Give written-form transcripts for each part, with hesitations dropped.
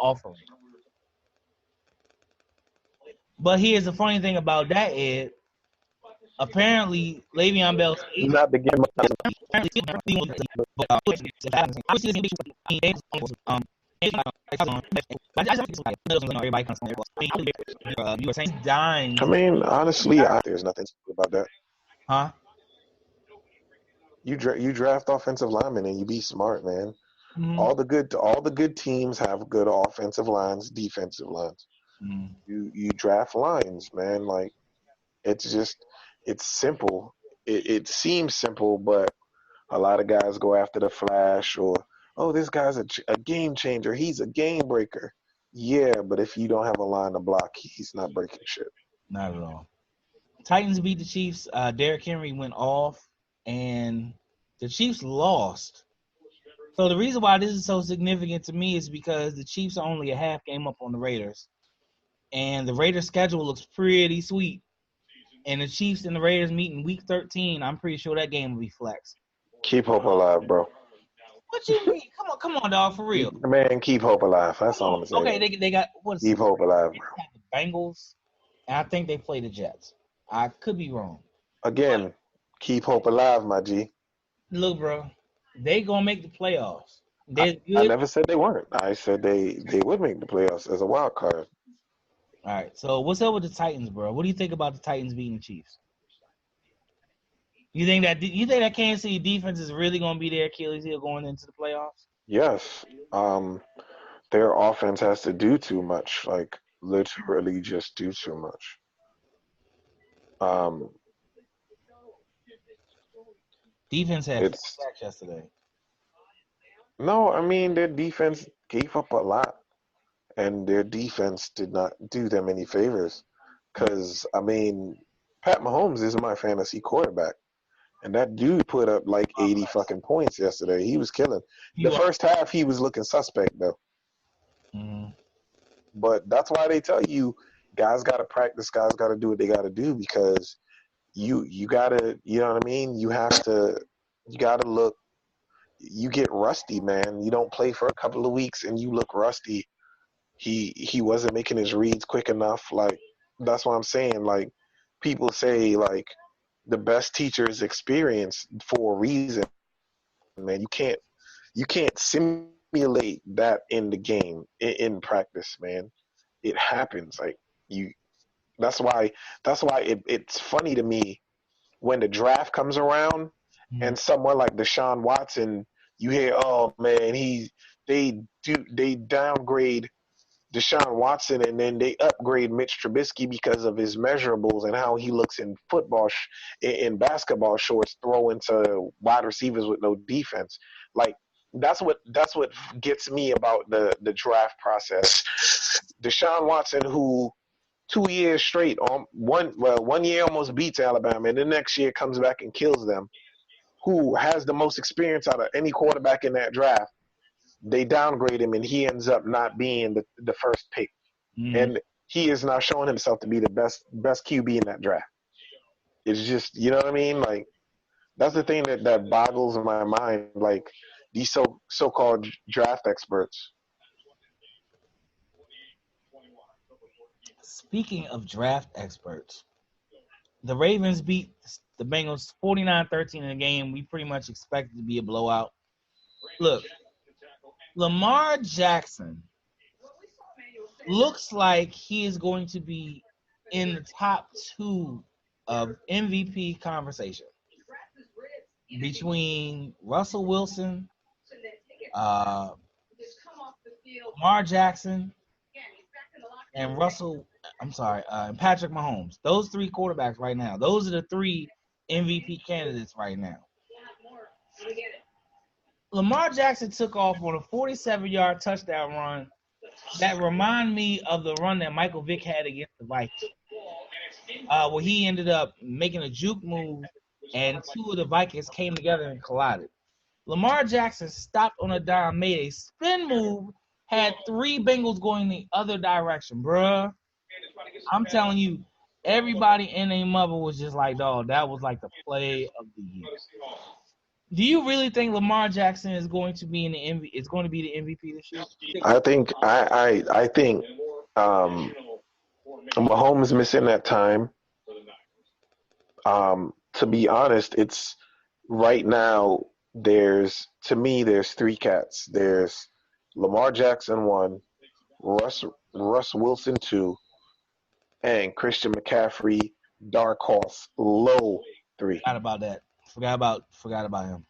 offering. But here's the funny thing about that, Ed. Apparently, Le'Veon Bell's agent. Not to give you were saying dying. I mean, honestly, there's nothing about that. Huh? You draft offensive linemen and you be smart, man. Mm-hmm. All the good teams have good offensive lines, defensive lines. Mm-hmm. You draft lines, man. Like it's simple. It seems simple, but a lot of guys go after the flash or, oh, this guy's a game changer. He's a game breaker. Yeah, but if you don't have a line to block, he's not breaking shit. Not at all. Titans beat the Chiefs. Derrick Henry went off, and the Chiefs lost. So the reason why this is so significant to me is because the Chiefs are only a half game up on the Raiders. And the Raiders' schedule looks pretty sweet. And the Chiefs and the Raiders meet in Week 13. I'm pretty sure that game will be flexed. Keep hope alive, bro. What you mean? Come on, dog, for real. Man, keep hope alive. That's all I'm saying. Okay, they got what? Keep hope alive, bro. The Bengals, and I think they play the Jets. I could be wrong. Again, keep hope alive, my G. Look, bro, they gonna make the playoffs. I never said they weren't. I said they would make the playoffs as a wild card. All right. So what's up with the Titans, bro? What do you think about the Titans beating the Chiefs? You think that Kansas City defense is really gonna be their Achilles heel going into the playoffs? Yes. Their offense has to do too much. Like literally, just do too much. Defense had sacks yesterday. No, I mean their defense gave up a lot, and their defense did not do them any favors. Because I mean, Pat Mahomes is my fantasy quarterback, and that dude put up like 80 fucking points yesterday. He was killing. The first half, he was looking suspect though. Mm-hmm. But that's why they tell you, guys got to practice. Guys got to do what they got to do because you gotta, you know what I mean? You gotta look, you get rusty, man. You don't play for a couple of weeks and you look rusty. He wasn't making his reads quick enough. Like, that's what I'm saying. Like, people say, like, the best teacher is experience for a reason, man. You can't simulate that in the game, in practice, man. It happens. Like, that's why it's funny to me when the draft comes around and someone like Deshaun Watson, you hear, oh man, they downgrade Deshaun Watson and then they upgrade Mitch Trubisky because of his measurables and how he looks in in basketball shorts throwing to wide receivers with no defense. Like, that's what gets me about the draft process. Deshaun Watson, who 2 years straight, 1 year almost beats Alabama, and the next year comes back and kills them, who has the most experience out of any quarterback in that draft, they downgrade him, and he ends up not being the first pick. Mm-hmm. And he is now showing himself to be the best QB in that draft. It's just, you know what I mean? Like, that's the thing that boggles my mind, like, these so-called draft experts. Speaking of draft experts, the Ravens beat the Bengals 49-13 in a game we pretty much expected to be a blowout. Look, Lamar Jackson looks like he is going to be in the top 2 of MVP conversation between Russell Wilson, Lamar Jackson, and Patrick Mahomes. Those 3 quarterbacks right now. Those are the 3 MVP candidates right now. Lamar Jackson took off on a 47-yard touchdown run that reminded me of the run that Michael Vick had against the Vikings, where he ended up making a juke move and 2 of the Vikings came together and collided. Lamar Jackson stopped on a dime, made a spin move, had 3 Bengals going the other direction, bruh. I'm telling you, everybody and their mother was just like, dog, that was like the play of the year. Do you really think Lamar Jackson is going to be in the Is going to be the MVP this year? I think Mahomes missing that time. To be honest, it's right now. There's three cats. There's Lamar Jackson one, Russ Wilson two, and Christian McCaffrey dark horse low three. Forgot about that. Forgot about him.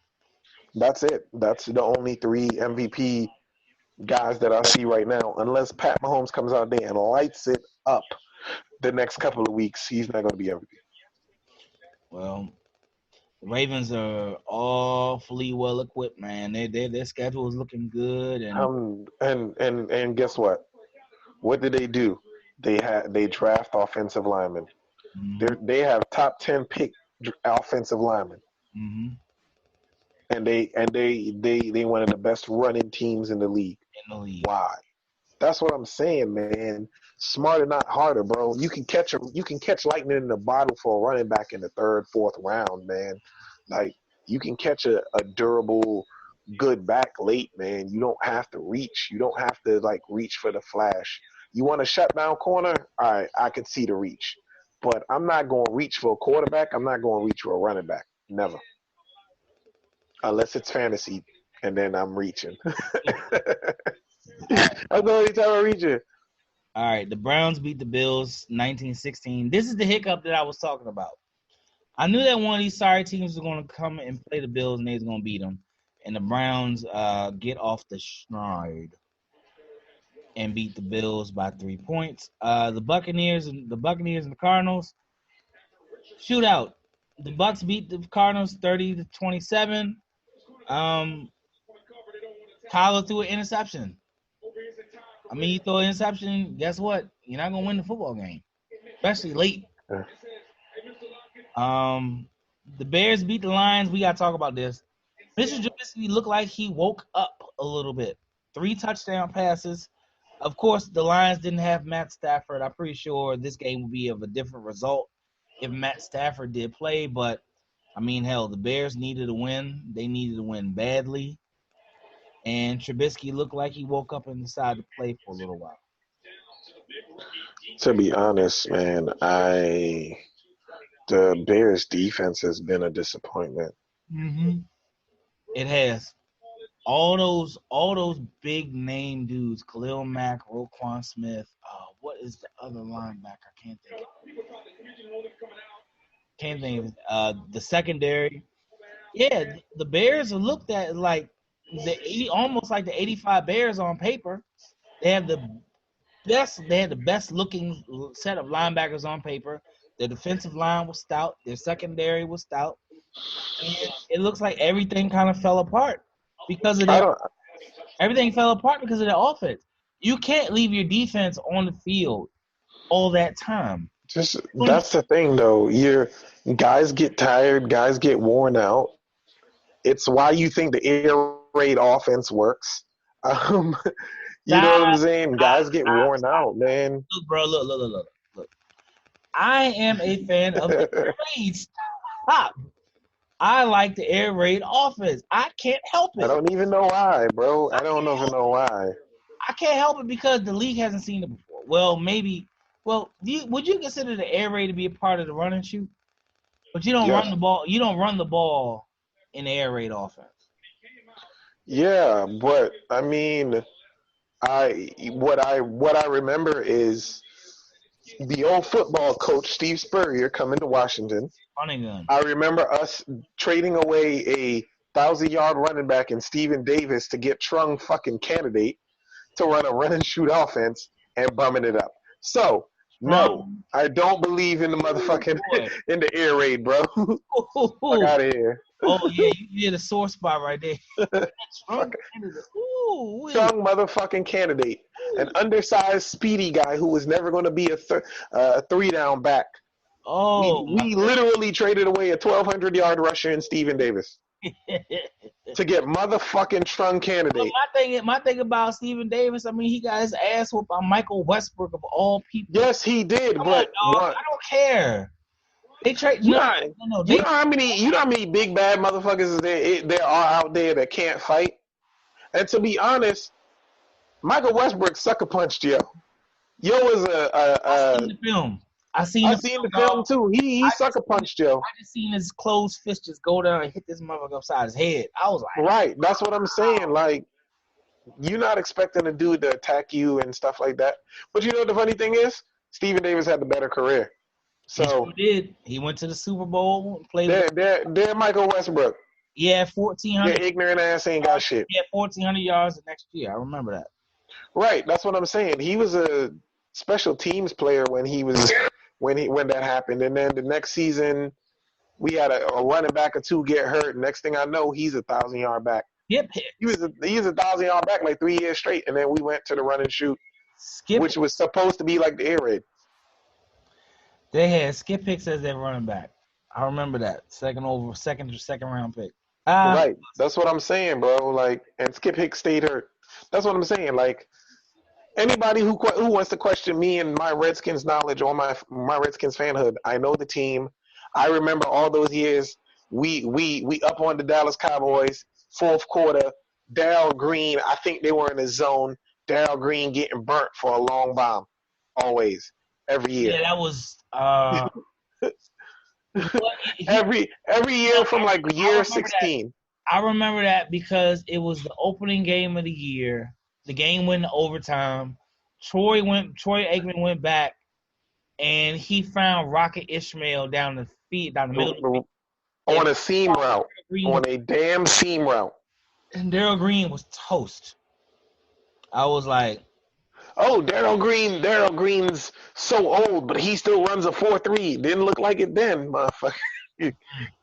That's it. That's the only three MVP guys that I see right now. Unless Pat Mahomes comes out there and lights it up the next couple of weeks, he's not going to be MVP. Well, the Ravens are awfully well equipped, man. Their schedule is looking good, And guess what? What did they do? They draft offensive linemen. mm-hmm. They have top 10 pick offensive linemen. Mm-hmm. And they one of the best running teams in the league. Why? That's what I'm saying, man. Smarter, not harder, bro. You can catch lightning in the bottle for a running back in the third, fourth round, man. Like you can catch a durable, good back late, man. You don't have to reach. You don't have to reach for the flash. You want a shutdown corner? All right, I can see the reach. But I'm not going to reach for a quarterback. I'm not going to reach for a running back. Never. Unless it's fantasy, and then I'm reaching. That's the only time I reach it. All right, the Browns beat the Bills 19-16. This is the hiccup that I was talking about. I knew that one of these sorry teams was going to come and play the Bills, and they was going to beat them. And the Browns get off the schneid and beat the Bills by 3 points. The Buccaneers and the Cardinals shootout. The Bucs beat the Cardinals 30-27. Kyler threw an interception. I mean, you throw an interception, guess what? You're not gonna win the football game, especially late. The Bears beat the Lions. We gotta talk about this. Mr. Trubisky looked like he woke up a little bit. 3 touchdown passes. Of course, the Lions didn't have Matt Stafford. I'm pretty sure this game would be of a different result if Matt Stafford did play. But I mean, hell, the Bears needed a win. They needed to win badly. And Trubisky looked like he woke up and decided to play for a little while. To be honest, man, the Bears' defense has been a disappointment. Mm-hmm. It has. All those big name dudes, Khalil Mack, Roquan Smith. What is the other linebacker? Can't think of it. The secondary. Yeah, the Bears are looked at like almost like the 85 Bears on paper. They had the best looking set of linebackers on paper. Their defensive line was stout. Their secondary was stout. And it looks like everything kind of fell apart because of that. Everything fell apart because of the offense. You can't leave your defense on the field all that time. That's the thing, though. Guys get tired. Guys get worn out. It's why you think the air raid offense works. You know what I'm saying? Guys get worn out, man. Look, bro, look. I am a fan of the air raid. Stop. I like the air raid offense. I can't help it. I don't even know why, bro. I don't even know why. I can't help it because the league hasn't seen it before. Well, maybe. Well, would you consider the air raid to be a part of the run and shoot? But you don't run the ball. You don't run the ball in the air raid offense. Yeah, but I mean, what I remember is the old football coach Steve Spurrier coming to Washington. Running gun. I remember us trading away a 1,000-yard running back in Steven Davis to get Trung fucking candidate to run a run and shoot offense and bumming it up. So no, I don't believe in the motherfucking in the air raid, bro. Fuck out of here. Oh yeah, you hit a sore spot right there. Strong motherfucking candidate, an undersized, speedy guy who was never going to be a 3-down back. Oh, we literally traded away a 1,200-yard rusher in Steven Davis to get motherfucking Trung candidate. Well, my thing about Steven Davis, I mean, he got his ass whooped by Michael Westbrook of all people. Yes, he did, but I don't care. They trade. You No, know, no, no. you know how many big bad motherfuckers is there are out there that can't fight. And to be honest, Michael Westbrook sucker punched Yo. Yo was I seen the film. I seen I the seen film, the dog. film too. He sucker punched Yo. I just seen his closed fist just go down and hit this motherfucker upside his head. I was like, Right. That's what I'm saying. Like, you're not expecting a dude to attack you and stuff like that. But you know what the funny thing is? Stephen Davis had the better career. he So sure did. He went to the Super Bowl and played with. they're Michael Westbrook. Yeah, 1,400. Their ignorant ass ain't got shit. He had 1,400 yards the next year. I remember that. Right. That's what I'm saying. He was a special teams player when that happened. And then the next season we had a running back or two get hurt. Next thing I know, he's 1,000-yard back. Skip He was a 1,000-yard back like 3 years straight, and then we went to the run and shoot, which was supposed to be like the air raid. They had Skip Hicks as their running back. I remember that second round pick. Right. That's what I'm saying, bro. Like, and Skip Hicks stayed hurt. That's what I'm saying. Like, anybody who wants to question me and my Redskins knowledge or my Redskins fanhood, I know the team. I remember all those years. We up on the Dallas Cowboys, fourth quarter. Darryl Green, I think they were in the zone. Darryl Green getting burnt for a long bomb, always, every year. Yeah, that was every year from like year 16. I remember that because it was the opening game of the year. The game went to overtime. Troy Aikman went back, and he found Rocket Ishmael down the middle. On a seam route. On a damn seam route. And Darryl Green was toast. I was like, oh, Darryl Green's so old, but he still runs a 4.3. Didn't look like it then, motherfucker.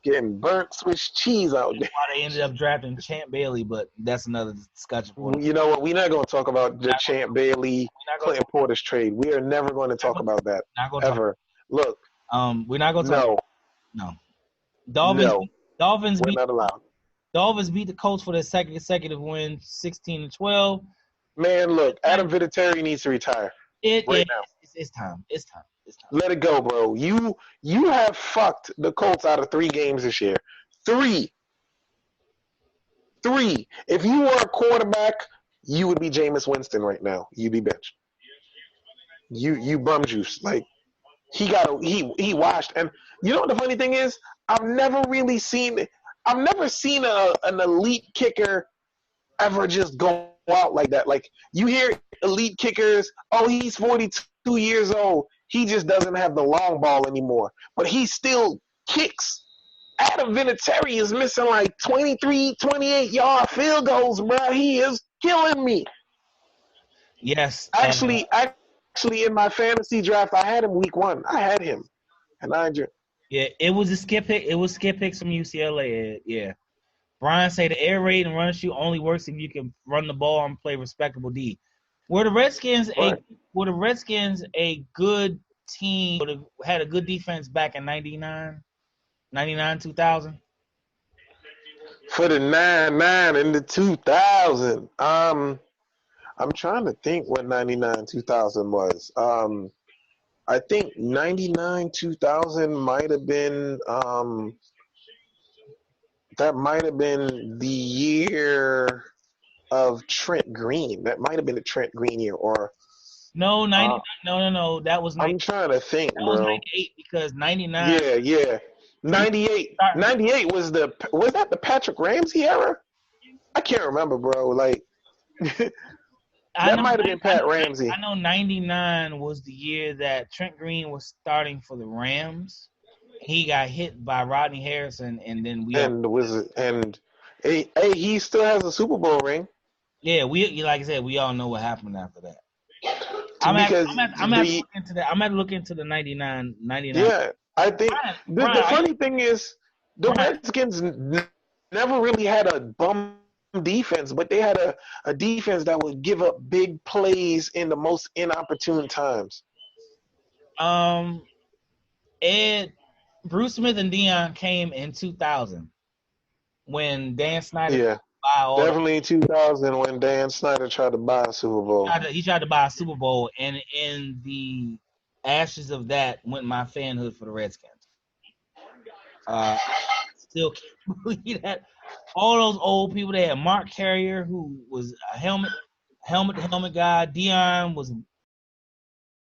Getting burnt Swiss cheese out there. Why they ended up drafting Champ Bailey, but that's another discussion. You know what? We're not going to talk about the Champ Bailey, Clinton Portis trade. We are never going to talk about that ever. Look, we're not going to talk. No. Dolphins. We're not allowed. Dolphins beat the Colts for their second consecutive win, 16-12. Man, look, Adam Vinatieri needs to retire now. It's time. It's time. Let it go, bro. You have fucked the Colts out of 3 games this year. 3. If you were a quarterback, you would be Jameis Winston right now. You'd be benched. You bum juice. Like, he washed. And you know what the funny thing is? I've never seen an elite kicker ever just go out like that. Like, you hear elite kickers, oh, he's 42 years old. He just doesn't have the long ball anymore. But he still kicks. Adam Vinatieri is missing like 23, 28-yard field goals, bro. He is killing me. Yes. Actually, in my fantasy draft, I had him week 1. I had him. And yeah, it was a Skip Hicks. It was Skip Hicks from UCLA. Yeah. Brian say the air raid and run and shoot only works if you can run the ball and play respectable D. Were the Redskins a good team? Had a good defense back in 99, 2000? For the 99 and the 2000. I'm trying to think what 99, 2000 was. I think 99, 2000 might have been that might have been the year of Trent Green. That might have been the Trent Green year, or no, 90. No. That was. 90, I'm trying to think, that bro. Was 98 because 99. Yeah. 98. 98 was that the Patrick Ramsey era? I can't remember, bro. Like that might have been Pat Ramsey. I know 99 was the year that Trent Green was starting for the Rams. He got hit by Rodney Harrison, and then he still has a Super Bowl ring. Yeah, like I said, we all know what happened after that. I'm at look into the 99. Yeah, I think the funny thing is the Redskins never really had a bum defense, but they had a defense that would give up big plays in the most inopportune times. Bruce Smith and Dion came in 2000 when Dan Snyder. Yeah, definitely 2000 when Dan Snyder tried to buy a Super Bowl. He tried to buy a Super Bowl, and in the ashes of that went my fanhood for the Redskins. Still can't believe that. All those old people. They had Mark Carrier, who was a helmet to helmet guy. Dion was